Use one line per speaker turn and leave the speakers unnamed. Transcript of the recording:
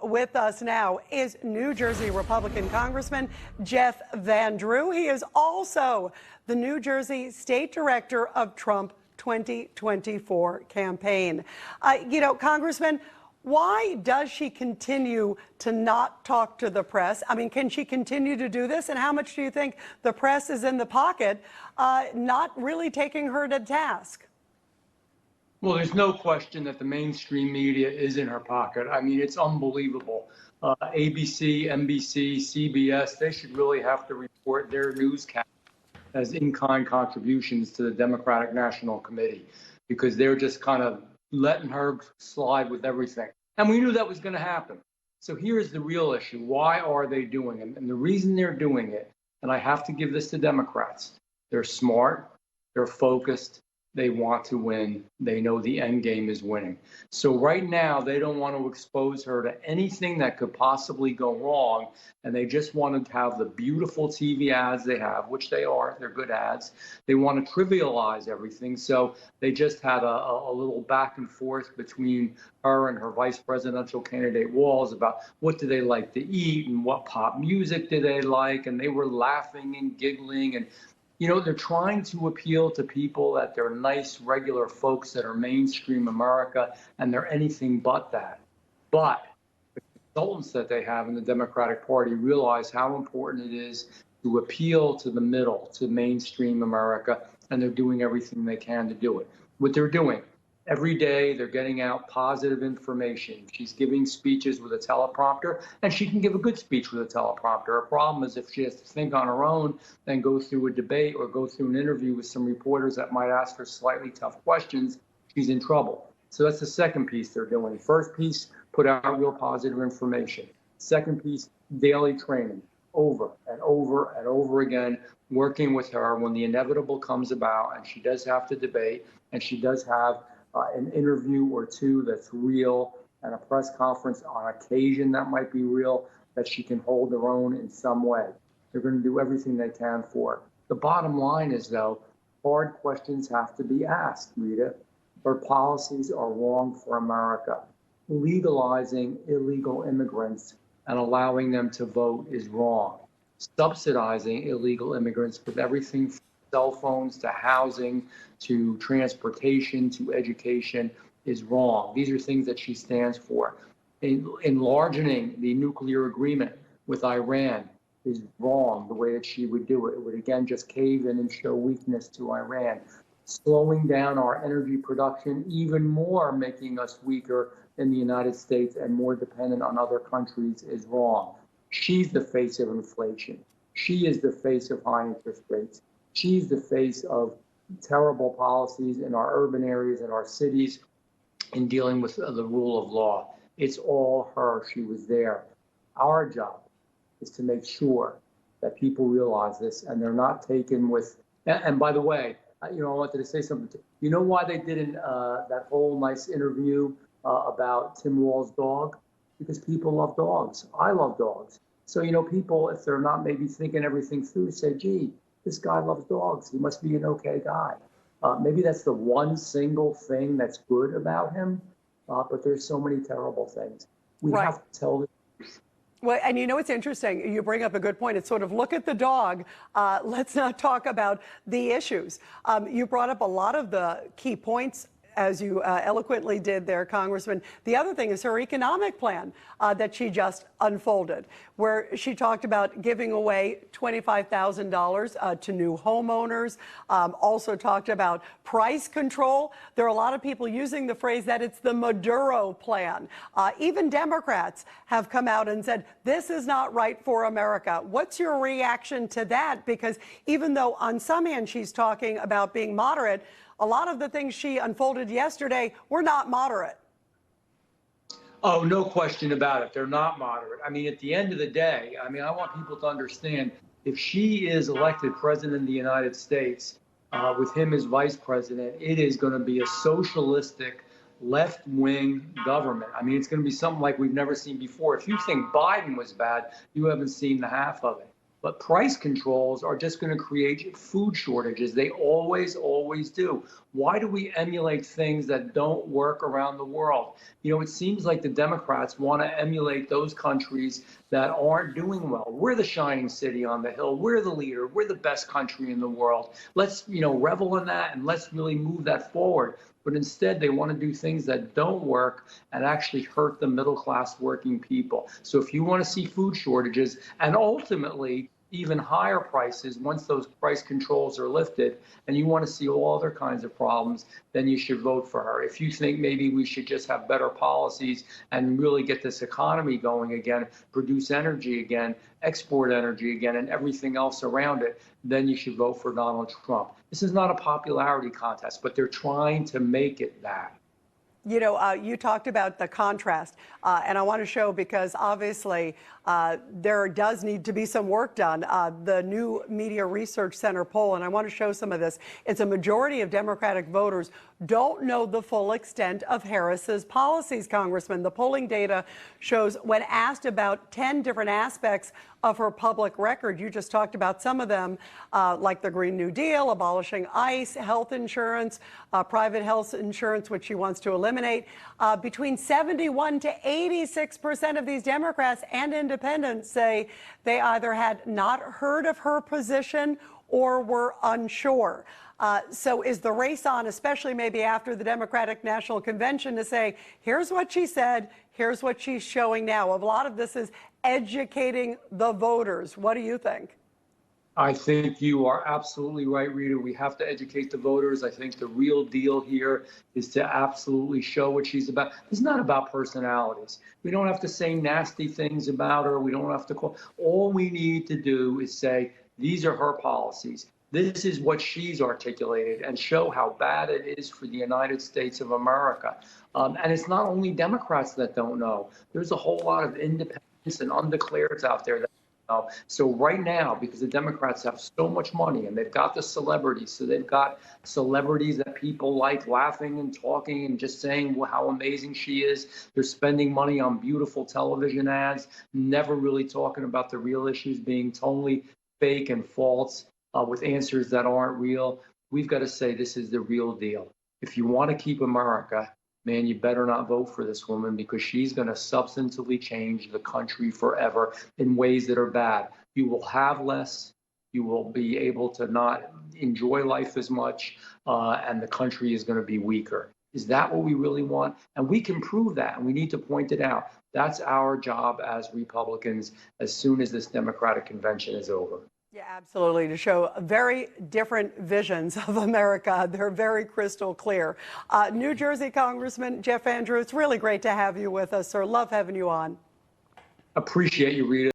With us now is New Jersey Republican Congressman Jeff Van Drew. He is also the New Jersey State Director of Trump 2024 campaign. Congressman, why does she continue to not talk to the press? I mean, can she continue to do this? And how much do you think the press is in the pocket, not really taking her to task?
Well, there's no question that the mainstream media is in her pocket. I mean, it's unbelievable. ABC, NBC, CBS, they should really have to report their newscast as in-kind contributions to the Democratic National Committee, because they're just kind of letting her slide with everything. And we knew that was going to happen. So here's the real issue. Why are they doing it? And the reason they're doing it, and I have to give this to Democrats, they're smart, they're focused, they want to win. They know the end game is winning. So right now, they don't want to expose her to anything that could possibly go wrong. And they just want to have the beautiful TV ads they have, which they are. They're good ads. They want to trivialize everything. So they just had a little back and forth between her and her vice presidential candidate Walz about what do they like to eat and what pop music do they like. And they were laughing and giggling. And they're trying to appeal to people that they're nice, regular folks that are mainstream America, and they're anything but that. But the consultants that they have in the Democratic Party realize how important it is to appeal to the middle, to mainstream America, and they're doing everything they can to do it. What they're doing, every day they're getting out positive information. She's giving speeches with a teleprompter, and she can give a good speech with a teleprompter. Her problem is if she has to think on her own, then go through a debate or go through an interview with some reporters that might ask her slightly tough questions, she's in trouble. So that's the second piece they're doing. First piece, put out real positive information. Second piece, daily training, over and over and over again, working with her when the inevitable comes about, and she does have to debate, and she does have an interview or two that's real, and a press conference on occasion that might be real, that she can hold her own in some way. They're going to do everything they can for her. The bottom line is, though, hard questions have to be asked, Rita. Her policies are wrong for America. Legalizing illegal immigrants and allowing them to vote is wrong. Subsidizing illegal immigrants with everything from cell phones to housing to transportation to education is wrong. These are things that she stands for. Enlarging the nuclear agreement with Iran is wrong the way that she would do it. It would again just cave in and show weakness to Iran. Slowing down our energy production even more, making us weaker in the United States and more dependent on other countries is wrong. She's the face of inflation. She is the face of high interest rates. She's the face of terrible policies in our urban areas and our cities in dealing with the rule of law. It's all her. She was there. Our job is to make sure that people realize this and they're not taken with, and by the way, I wanted to say something. You know why they did that whole nice interview about Tim Walz's dog? Because people love dogs. I love dogs. So, people, if they're not maybe thinking everything through, say, gee, this guy loves dogs. He must be an okay guy. Maybe that's the one single thing that's good about him, but there's so many terrible things. We have to tell the truth.
Well, and it's interesting. You bring up a good point. It's sort of look at the dog. Let's not talk about the issues. You brought up a lot of the key points, as you eloquently did there, Congressman. The other thing is her economic plan that she just unfolded, where she talked about giving away $25,000 to new homeowners, also talked about price control. There are a lot of people using the phrase that it's the Maduro plan. Even Democrats have come out and said, this is not right for America. What's your reaction to that? Because even though on some hand she's talking about being moderate, a lot of the things she unfolded yesterday were not moderate.
Oh, no question about it. They're not moderate. I mean, at the end of the day, I want people to understand if she is elected president of the United States with him as vice president, it is going to be a socialistic left-wing government. I mean, it's going to be something like we've never seen before. If you think Biden was bad, you haven't seen the half of it. But price controls are just going to create food shortages. They always, always do. Why do we emulate things that don't work around the world? You know, it seems like the Democrats want to emulate those countries that aren't doing well. We're the shining city on the hill. We're the leader. We're the best country in the world. Let's, revel in that, and let's really move that forward. But instead, they want to do things that don't work and actually hurt the middle class working people. So if you want to see food shortages and ultimately even higher prices once those price controls are lifted, and you want to see all other kinds of problems, then you should vote for her. If you think maybe we should just have better policies and really get this economy going again, produce energy again, export energy again, and everything else around it, then you should vote for Donald Trump. This is not a popularity contest, but they're trying to make it that.
You talked about the contrast, and I want to show, because obviously there does need to be some work done. The New Media Research Center poll, and I want to show some of this. It's a majority of Democratic voters don't know the full extent of Harris's policies, Congressman. The polling data shows when asked about 10 different aspects of her public record, you just talked about some of them, like the Green New Deal, abolishing ICE, health insurance, private health insurance, which she wants to eliminate. Between 71 to 86% of these Democrats and independents say they either had not heard of her position or were unsure. So is the race on, especially maybe after the Democratic National Convention, to say, here's what she said, here's what she's showing now? A lot of this is educating the voters. What do you think?
I think you are absolutely right, Rita. We have to educate the voters. I think the real deal here is to absolutely show what she's about. It's not about personalities. We don't have to say nasty things about her. We don't have to call. All we need to do is say, these are her policies. This is what she's articulated, and show how bad it is for the United States of America. And it's not only Democrats that don't know. There's a whole lot of independents and undeclareds out there that don't know. So right now, because the Democrats have so much money and they've got the celebrities, so they've got celebrities that people like laughing and talking and just saying how amazing she is. They're spending money on beautiful television ads, never really talking about the real issues, being totally fake and false. With answers that aren't real. We've got to say this is the real deal. If you want to keep America, man, you better not vote for this woman, because she's going to substantively change the country forever in ways that are bad. You will have less. You will be able to not enjoy life as much, and the country is going to be weaker. Is that what we really want? And we can prove that, and we need to point it out. That's our job as Republicans as soon as this Democratic convention is over.
Yeah, absolutely, to show very different visions of America. They're very crystal clear. New Jersey Congressman Jeff Van Drew, it's really great to have you with us, sir. Love having you on.
Appreciate you, Rita.